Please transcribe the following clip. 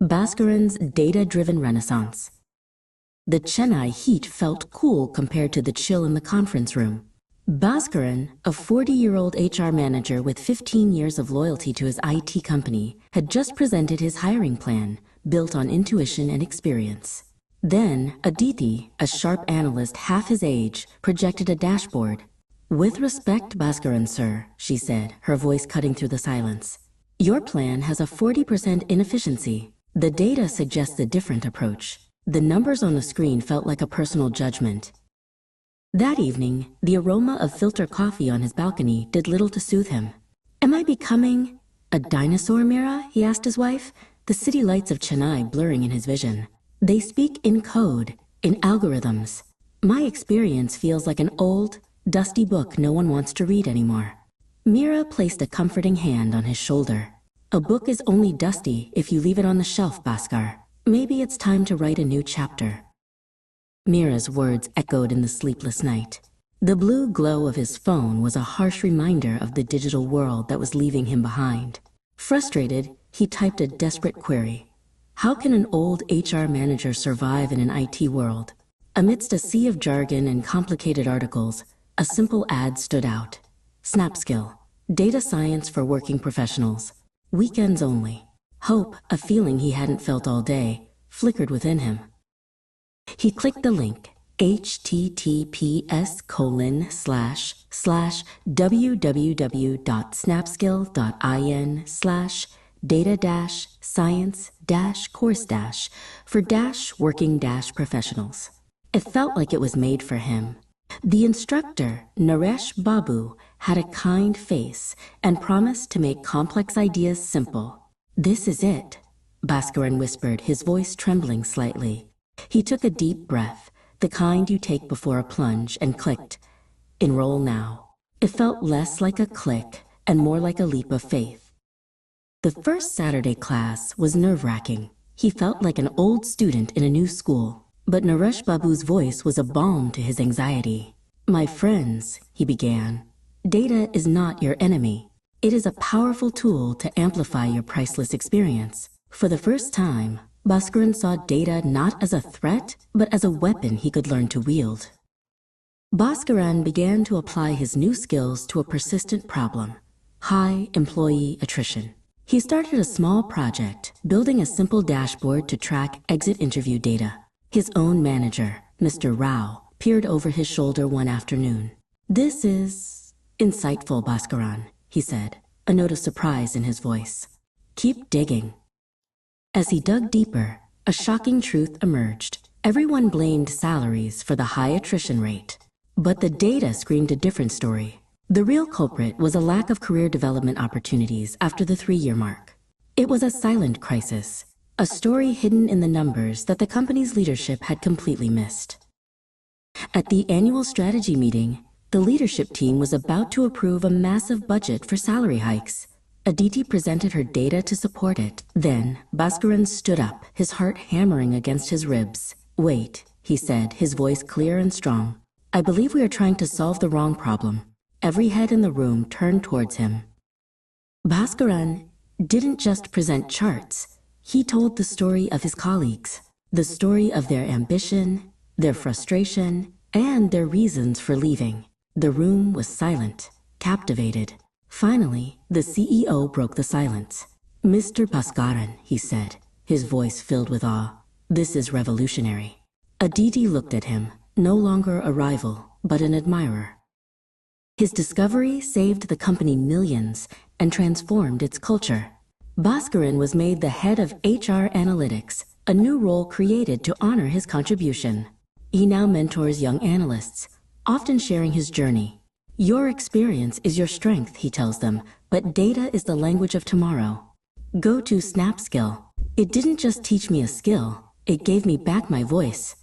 Bhaskaran's data-driven renaissance. The Chennai heat felt cool compared to the chill in the conference room. Bhaskaran, a 40-year-old HR manager with 15 years of loyalty to his IT company, had just presented his hiring plan, built on intuition and experience. Then, Aditi, a sharp analyst half his age, projected a dashboard. "With respect, Bhaskaran, sir," she said, her voice cutting through the silence. "Your plan has a 40% inefficiency. The data suggests a different approach." The numbers on the screen felt like a personal judgment. That evening, the aroma of filter coffee on his balcony did little to soothe him. "Am I becoming a dinosaur, Mira?" he asked his wife, the city lights of Chennai blurring in his vision. "They speak in code, in algorithms. My experience feels like an old, dusty book no one wants to read anymore." Mira placed a comforting hand on his shoulder. "A book is only dusty if you leave it on the shelf, Bhaskar. Maybe it's time to write a new chapter." Mira's words echoed in the sleepless night. The blue glow of his phone was a harsh reminder of the digital world that was leaving him behind. Frustrated, he typed a desperate query. How can an old HR manager survive in an IT world? Amidst a sea of jargon and complicated articles, a simple ad stood out. SnapSkill, data science for working professionals. Weekends only. Hope, a feeling he hadn't felt all day, flickered within him. He clicked the link, https://www.snapskill.in/data-science-course-for-working-professionals. It felt like it was made for him. The instructor, Naresh Babu, had a kind face and promised to make complex ideas simple. "This is it," Bhaskaran whispered, his voice trembling slightly. He took a deep breath, the kind you take before a plunge, and clicked, "Enroll now." It felt less like a click and more like a leap of faith. The first Saturday class was nerve-wracking. He felt like an old student in a new school, but Naresh Babu's voice was a balm to his anxiety. "My friends," he began, "data is not your enemy. It is a powerful tool to amplify your priceless experience." For the first time, Bhaskaran saw data not as a threat, but as a weapon he could learn to wield. Bhaskaran began to apply his new skills to a persistent problem: high employee attrition. He started a small project, building a simple dashboard to track exit interview data. His own manager, Mr. Rao, peered over his shoulder one afternoon. "This is insightful, Bhaskaran," he said, a note of surprise in his voice. "Keep digging." As he dug deeper, a shocking truth emerged. Everyone blamed salaries for the high attrition rate. But the data screamed a different story. The real culprit was a lack of career development opportunities after the 3-year mark. It was a silent crisis, a story hidden in the numbers that the company's leadership had completely missed. At the annual strategy meeting, the leadership team was about to approve a massive budget for salary hikes. Aditi presented her data to support it. Then, Bhaskaran stood up, his heart hammering against his ribs. "Wait," he said, his voice clear and strong. "I believe we are trying to solve the wrong problem." Every head in the room turned towards him. Bhaskaran didn't just present charts. He told the story of his colleagues, the story of their ambition, their frustration, and their reasons for leaving. The room was silent, captivated. Finally, the CEO broke the silence. "Mr. Bhaskaran," he said, his voice filled with awe, "this is revolutionary." Aditi looked at him, no longer a rival, but an admirer. His discovery saved the company millions and transformed its culture. Bhaskaran was made the head of HR Analytics, a new role created to honor his contribution. He now mentors young analysts, often sharing his journey. "Your experience is your strength," he tells them, "but data is the language of tomorrow. Go to SnapSkill. It didn't just teach me a skill, it gave me back my voice."